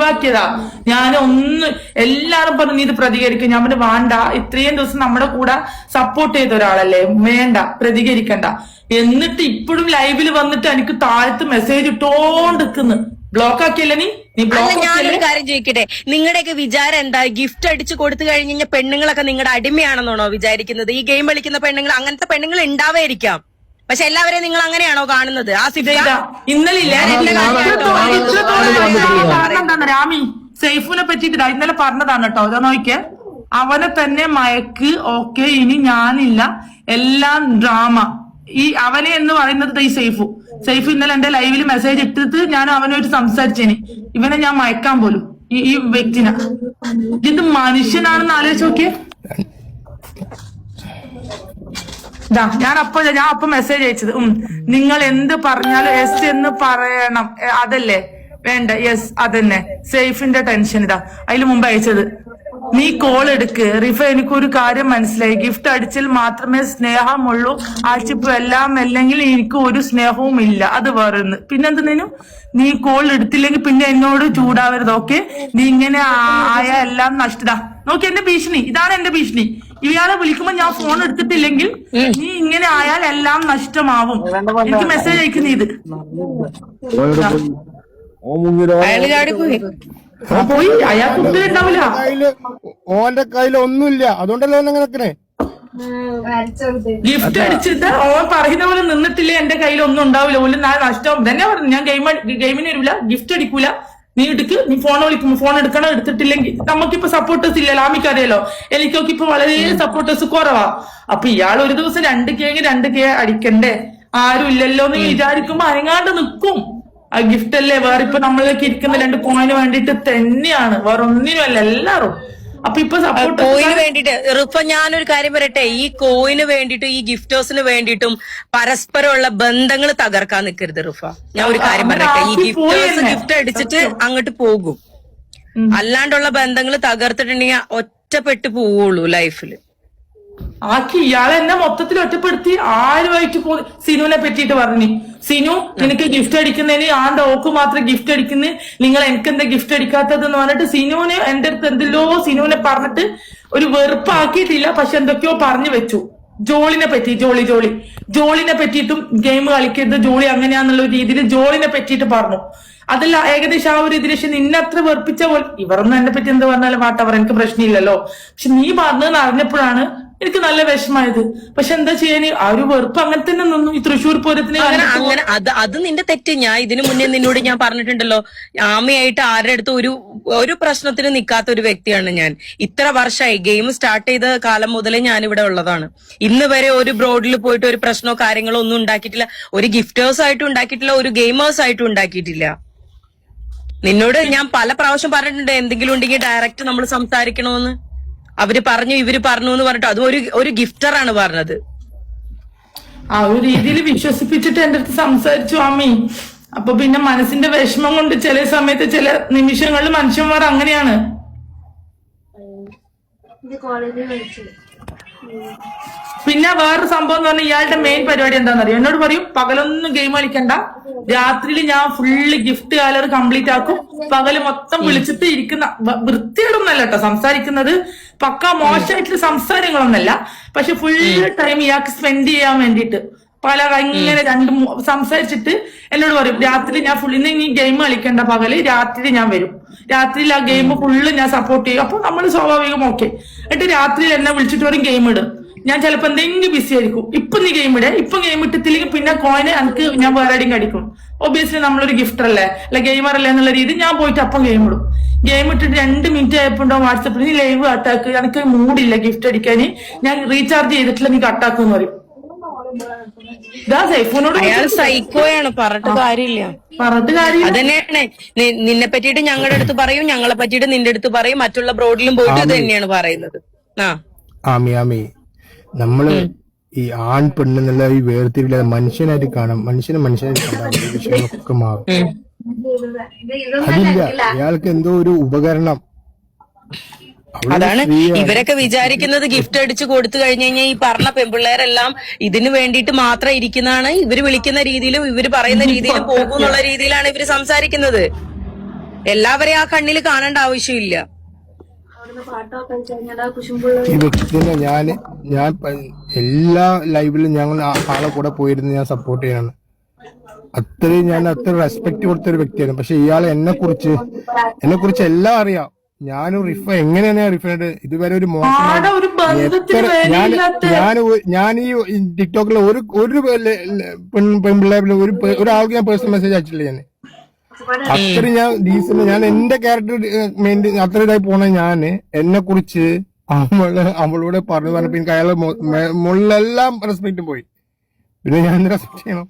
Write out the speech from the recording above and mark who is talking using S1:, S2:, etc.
S1: ഒഴിവാക്കിയതാ. ഞാൻ ഒന്ന് എല്ലാരും പറഞ്ഞു നീ ഇത് പ്രതികരിക്കും. ഞാൻ പറഞ്ഞു വേണ്ട, ഇത്രയും ദിവസം നമ്മുടെ കൂടെ സപ്പോർട്ട് ചെയ്ത ഒരാളല്ലേ, വേണ്ട പ്രതികരിക്കണ്ട. എന്നിട്ട് ഇപ്പോഴും ലൈവിൽ വന്നിട്ട് എനിക്ക് താഴത്ത് മെസ്സേജ് ഇട്ടോണ്ടിരിക്കുന്നു. ബ്ലോക്ക് ആക്കിയല്ലേ നീ?
S2: അല്ല, ഞാനൊരു കാര്യം ചോദിക്കട്ടെ, നിങ്ങളുടെയൊക്കെ വിചാരം എന്താ? ഗിഫ്റ്റ് അടിച്ചു കൊടുത്തു കഴിഞ്ഞ് കഴിഞ്ഞാൽ പെണ്ണുങ്ങളൊക്കെ നിങ്ങളുടെ അടിമയാണെന്നാണോ വിചാരിക്കുന്നത്? ഈ ഗെയിം കളിക്കുന്ന പെണ്ണുങ്ങൾ, അങ്ങനത്തെ പെണ്ണുങ്ങൾ ഉണ്ടാവായിരിക്കാം, പക്ഷെ എല്ലാവരെയും നിങ്ങൾ അങ്ങനെയാണോ കാണുന്നത്? ആ
S1: ഇന്നലെ രാമി സൈഫുനെ പറ്റിട്ട് ഇന്നലെ പറഞ്ഞതാണ് കേട്ടോ. ഇതാ നോക്കിയേ, അവനെ തന്നെ മയക്ക്, ഓക്കെ ഇനി ഞാനില്ല, എല്ലാം ഡ്രാമ. ഈ അവനെ എന്ന് പറയുന്നത് ഈ സൈഫു ഇന്നലെ എന്റെ ലൈവിൽ മെസ്സേജ് ഇട്ടിട്ട് ഞാൻ അവനോട്ട് സംസാരിച്ചേന്. ഇവനെ ഞാൻ മയക്കാൻ പോലും, ഈ വ്യക്തിനെ. ഇത് മനുഷ്യനാണെന്ന് ആലോചിച്ച് നോക്കിയേ. ഞാൻ അപ്പൊ മെസ്സേജ് അയച്ചത്, നിങ്ങൾ എന്ത് പറഞ്ഞാലും എസ് എന്ന് പറയണം, അതല്ലേ വേണ്ട? യെസ് അതന്നെ. സേഫിന്റെ ടെൻഷൻ ഇതാ അതിന് മുമ്പ് അയച്ചത്. നീ കോൾ എടുക്ക് റിഫ, എനിക്കൊരു കാര്യം മനസ്സിലായി, ഗിഫ്റ്റ് അടിച്ചാൽ മാത്രമേ സ്നേഹമുള്ളൂ, ആഴ്ചപ്പ് എല്ലാം അല്ലെങ്കിൽ എനിക്ക് ഒരു സ്നേഹവും ഇല്ല, അത് വേറൊന്ന്. പിന്നെന്തിനു നീ കോൾ എടുത്തില്ലെങ്കിൽ പിന്നെ എന്നോട് ചൂടാവരുത്, ഓക്കെ? നീ ഇങ്ങനെ ആയ എല്ലാം നഷ്ടത. നോക്കി എന്റെ ഭീഷണി, ഇതാണ് എന്റെ ഭീഷണി. ഇയാളെ വിളിക്കുമ്പോ ഞാൻ ഫോൺ എടുത്തിട്ടില്ലെങ്കിൽ നീ ഇങ്ങനെ ആയാൽ എല്ലാം നഷ്ടമാവും. എനിക്ക് മെസ്സേജ് അയക്കുന്ന ഇത് പോയി, അയാൾക്ക് ഉത്തരം ഉണ്ടാവില്ല.
S3: ഓന്റെ കയ്യിൽ ഒന്നുമില്ല, അതുകൊണ്ടല്ലോ അങ്ങനെ നിക്കണേ.
S1: ഗിഫ്റ്റ് അടിച്ചിട്ട് ഓൻ പറയുന്ന പോലെ നിന്നിട്ടില്ലേ എന്റെ കയ്യിൽ ഒന്നും ഉണ്ടാവില്ല, ഒരു നഷ്ടം തന്നെ പറഞ്ഞു. ഞാൻ ഗെയിമിന് വരില്ല, ഗിഫ്റ്റ് അടിക്കൂല, നീ എടുക്ക്, നീ ഫോൺ വിളിക്കുമ്പോ ഫോൺ എടുക്കണം, എടുത്തിട്ടില്ലെങ്കിൽ നമുക്കിപ്പോ സപ്പോർട്ടേഴ്സ് ഇല്ലല്ലോ, ആമിക്കറിയാലോ. എനിക്കൊക്കെ ഇപ്പൊ വളരെ സപ്പോർട്ടേഴ്സ് കുറവാ. അപ്പൊ ഇയാൾ ഒരു ദിവസം 2K അടിക്കണ്ടേ, ആരും ഇല്ലല്ലോ എന്ന് വിചാരിക്കുമ്പോ അനങ്ങാണ്ട് നിൽക്കും. ആ ഗിഫ്റ്റ് അല്ലേ, വേറെ ഇപ്പൊ നമ്മളൊക്കെ ഇരിക്കുന്ന 2 കോയിന് വേണ്ടിട്ട് തന്നെയാണ്, വേറെ ഒന്നിനുമല്ല എല്ലാരും. അപ്പൊ ഇപ്പൊ സപ്പോർട്ട്
S2: കോയിന് വേണ്ടിട്ട് റിഫ, ഞാനൊരു കാര്യം പറയട്ടെ, ഈ കോയിന് വേണ്ടിട്ടും ഈ ഗിഫ്റ്റേഴ്സിന് വേണ്ടിയിട്ടും പരസ്പരമുള്ള ബന്ധങ്ങൾ തകർക്കാൻ നിൽക്കരുത് റിഫ. ഞാൻ ഒരു കാര്യം പറയട്ടെ, ഈ ഗിഫ്റ്റേഴ്സ് ഗിഫ്റ്റ് അടിച്ചിട്ട് അങ്ങോട്ട് പോകും, അല്ലാണ്ടുള്ള ബന്ധങ്ങൾ തകർത്തിട്ടുണ്ടെങ്കിൽ ഒറ്റപ്പെട്ടു പോവുള്ളൂ ലൈഫില്.
S1: ആക്കി ഇയാളെ എന്നെ മൊത്തത്തിൽ ഒറ്റപ്പെടുത്തി. ആരുമായിട്ട് സിനുവിനെ പറ്റിയിട്ട് പറഞ്ഞു, സിനു നിനക്ക് ഗിഫ്റ്റ് അടിക്കുന്നതിന് ആണ്ട് ഓക്ക് മാത്രം ഗിഫ്റ്റ് അടിക്കുന്ന, നിങ്ങൾ എനിക്കെന്താ ഗിഫ്റ്റ് അടിക്കാത്തത് എന്ന് പറഞ്ഞിട്ട് സിനുവിന് എന്റെ അടുത്ത് എന്തെല്ലോ സിനുവിനെ പറഞ്ഞിട്ട് ഒരു വെറുപ്പാക്കിയിട്ടില്ല, പക്ഷെ എന്തൊക്കെയോ പറഞ്ഞു വെച്ചു. ജോളിനെ പറ്റി, ജോളിനെ പറ്റിയിട്ടും ഗെയിം കളിക്കരുത്, ജോളി അങ്ങനെയാന്നുള്ള രീതിയിൽ ജോളിനെ പറ്റിയിട്ട് പറഞ്ഞു. അതല്ല ഏകദേശം ആ ഒരു ഇതിൽ. പക്ഷെ നിന്നെ അത്ര വെറുപ്പിച്ച പോലെ, ഇവരൊന്നും എന്നെ പറ്റി എന്ത് പറഞ്ഞാലും വാട്ടവർ, എനിക്ക് പ്രശ്നമില്ലല്ലോ. പക്ഷെ നീ പറഞ്ഞതെന്ന് അറിഞ്ഞപ്പോഴാണ് എനിക്ക് നല്ല വിഷമായത്. പക്ഷെ എന്താ ചെയ്യാന്, ആ ഒരു വെറുപ്പ് അങ്ങനെ തന്നെ നിന്നു. ഈ തൃശ്ശൂർ പൂരത്തിന്
S2: അങ്ങനെ അത് നിന്റെ തെറ്റ്. ഞാൻ ഇതിനു മുന്നേ നിന്നോട് ഞാൻ പറഞ്ഞിട്ടുണ്ടല്ലോ, ആമയായിട്ട് ആരുടെ അടുത്ത് ഒരു പ്രശ്നത്തിന് നിൽക്കാത്ത ഒരു വ്യക്തിയാണ് ഞാൻ. ഇത്ര വർഷമായി ഗെയിം സ്റ്റാർട്ട് ചെയ്ത കാലം മുതലേ ഞാൻ ഇവിടെ ഉള്ളതാണ്. ഇന്ന് വരെ ഒരു ബ്രോഡിൽ പോയിട്ട് ഒരു പ്രശ്നമോ കാര്യങ്ങളോ ഒന്നും ഉണ്ടാക്കിയിട്ടില്ല, ഒരു ഗിഫ്റ്റേഴ്സ് ആയിട്ടും ഉണ്ടാക്കിയിട്ടില്ല, ഒരു ഗെയിമേഴ്സ് ആയിട്ടും ഉണ്ടാക്കിയിട്ടില്ല. നിന്നോട് ഞാൻ പല പ്രാവശ്യം പറഞ്ഞിട്ടുണ്ട്, എന്തെങ്കിലും ഉണ്ടെങ്കിൽ ഡയറക്റ്റ് നമ്മൾ സംസാരിക്കണമെന്ന്. അവര് പറഞ്ഞു ഇവര് പറഞ്ഞു എന്ന് പറഞ്ഞിട്ട്, അതും ഒരു ഗിഫ്റ്ററാണ് പറഞ്ഞത്.
S1: ആ ഒരു രീതിയിൽ വിശ്വസിപ്പിച്ചിട്ട് എന്റെ അടുത്ത് സംസാരിച്ചു അമ്മി. അപ്പൊ പിന്നെ മനസ്സിന്റെ വിഷമം കൊണ്ട് ചില സമയത്ത് ചില നിമിഷങ്ങളിൽ മനുഷ്യന്മാർ അങ്ങനെയാണ്. പിന്നെ വേറൊരു സംഭവം എന്ന് പറഞ്ഞാൽ ഇയാളുടെ മെയിൻ പരിപാടി എന്താണെന്നറിയോ? എന്നോട് പറയും പകലൊന്നും ഗെയിം കളിക്കണ്ട, രാത്രിയിൽ ഞാൻ ഫുള്ള് ഗിഫ്റ്റ് കാലർ കംപ്ലീറ്റ് ആക്കും, പകല് മൊത്തം വിളിച്ചിട്ട് ഇരിക്കുന്ന. വൃത്തിയോടൊന്നല്ല കേട്ടോ സംസാരിക്കുന്നത്, പക്ക മോശമായിട്ടുള്ള സംസാരങ്ങളൊന്നല്ല, പക്ഷെ ഫുള്ള് ടൈം ഇയാൾക്ക് സ്പെൻഡ് ചെയ്യാൻ വേണ്ടിയിട്ട് പല ഇങ്ങനെ സംസാരിച്ചിട്ട് എന്നോട് പറയും രാത്രി ഞാൻ ഇന്ന് നീ ഗെയിം കളിക്കണ്ട, പകല് രാത്രി ഞാൻ വരും, രാത്രിയിൽ ആ ഗെയിം ഫുള്ള് ഞാൻ സപ്പോർട്ട് ചെയ്യും. അപ്പൊ നമ്മൾ സ്വാഭാവികം ഓക്കെ. എന്നിട്ട് രാത്രിയിൽ എന്നെ വിളിച്ചിട്ട് വരും ഗെയിം ഇടും. ഞാൻ ചിലപ്പോ എന്തെങ്കിലും ബിസി ആയിരിക്കും, ഇപ്പൊ നീ ഗെയിം ഇടേ, ഇപ്പൊ ഗെയിം ഇട്ടിട്ടില്ലെങ്കിൽ പിന്നെ കോയിന് എനിക്ക് ഞാൻ വേറെ ആരെയും കടിക്കും. ഒബിയസ്ലി നമ്മളൊരു ഗിഫ്റ്റർ അല്ലേ, അല്ലെ ഗെയിമർ അല്ലേ എന്നുള്ള രീതി ഞാൻ പോയിട്ട് അപ്പം ഗെയിം ഇടും. ഗെയിം ഇട്ടിട്ട് 2 മിനിറ്റ് ആയപ്പോണ്ടോ വാട്സപ്പിൽ നീ ലൈവ് അറ്റാക്ക്, എനിക്ക് മൂടില്ല ഗിഫ്റ്റ് അടിക്കാൻ, ഞാൻ റീചാർജ് ചെയ്തിട്ടില്ല, നീ കട്ടാക്കും എന്ന് പറയും.
S2: അയാൾ സൈക്കോയാണ്, പറഞ്ഞിട്ട് കാര്യമില്ല. അതന്നെയാണ് നിന്നെ പറ്റിയിട്ട് ഞങ്ങളുടെ അടുത്ത് പറയും, ഞങ്ങളെ പറ്റിയിട്ട് നിന്റെ അടുത്ത് പറയും, മറ്റുള്ള ബ്രോഡിലും പോയിട്ട് ഇത് തന്നെയാണ് പറയുന്നത്.
S3: ആമി നമ്മള് ഈ ആൺ പെണ്ണെന്നുള്ള ഈ വേർതിരിവില്ലാതെ മനുഷ്യനായിട്ട് കാണാം, മനുഷ്യനായിട്ട് കാണാം, വിഷയങ്ങളൊക്കെ മാറും. അതില്ല, അയാൾക്ക് എന്തോ ഒരു ഉപകരണം.
S2: അതാണ് ഇവരൊക്കെ വിചാരിക്കുന്നത്, ഗിഫ്റ്റ് അടിച്ചു കൊടുത്തു കഴിഞ്ഞു കഴിഞ്ഞാൽ ഈ പറഞ്ഞ പെൺപിള്ളേരെല്ലാം ഇതിന് വേണ്ടിയിട്ട് മാത്രം ഇരിക്കുന്നതാണ്. ഇവര് വിളിക്കുന്ന രീതിയിലും ഇവര് പറയുന്ന രീതിയിലും പോകും എന്നുള്ള രീതിയിലാണ് ഇവര് സംസാരിക്കുന്നത്. എല്ലാവരെയും ആ കണ്ണിൽ കാണേണ്ട ആവശ്യമില്ല.
S3: ഈ വ്യക്തിനെ ഞാൻ എല്ലാ ലൈവിലും ഞങ്ങൾ ആളെ കൂടെ പോയിരുന്ന് ഞാൻ സപ്പോർട്ട് ചെയ്യണം. ഞാൻ അത്ര റെസ്പെക്ട് കൊടുത്തൊരു വ്യക്തിയാണ്. പക്ഷെ ഇയാൾ എന്നെ കുറിച്ച് എല്ലാം അറിയാം. ഞാനും റിഫ എങ്ങനെയാണ് റിഫൈൻഡ് ഇതുവരെ ഒരു
S1: ആടെ ഒരു ബന്ധത്തിന് വിലയില്ലാത്ത
S3: ഞാൻ ഈ ടിക്ടോക്കിൽ ഒരു പെൺപിള്ളേരിൽ ഒരാൾക്ക് ഞാൻ പേഴ്സണൽ മെസ്സേജ് അയച്ചിട്ടില്ല. ഞാൻ അത്രയും ഞാൻ ഡീസന്റ്, ഞാൻ എന്റെ ക്യാരക്ടർ മെയിൻറ്റെയിൻ അത്ര ഇതായി പോണ ഞാൻ എന്നെ കുറിച്ച് അവളോട് പറഞ്ഞപ്പോ എനിക്ക് അയാളെ മുകളിലെല്ലാം റെസ്പെക്റ്റും പോയി. പിന്നെ ഞാൻ റെസ്പെക്ട് ചെയ്യണം.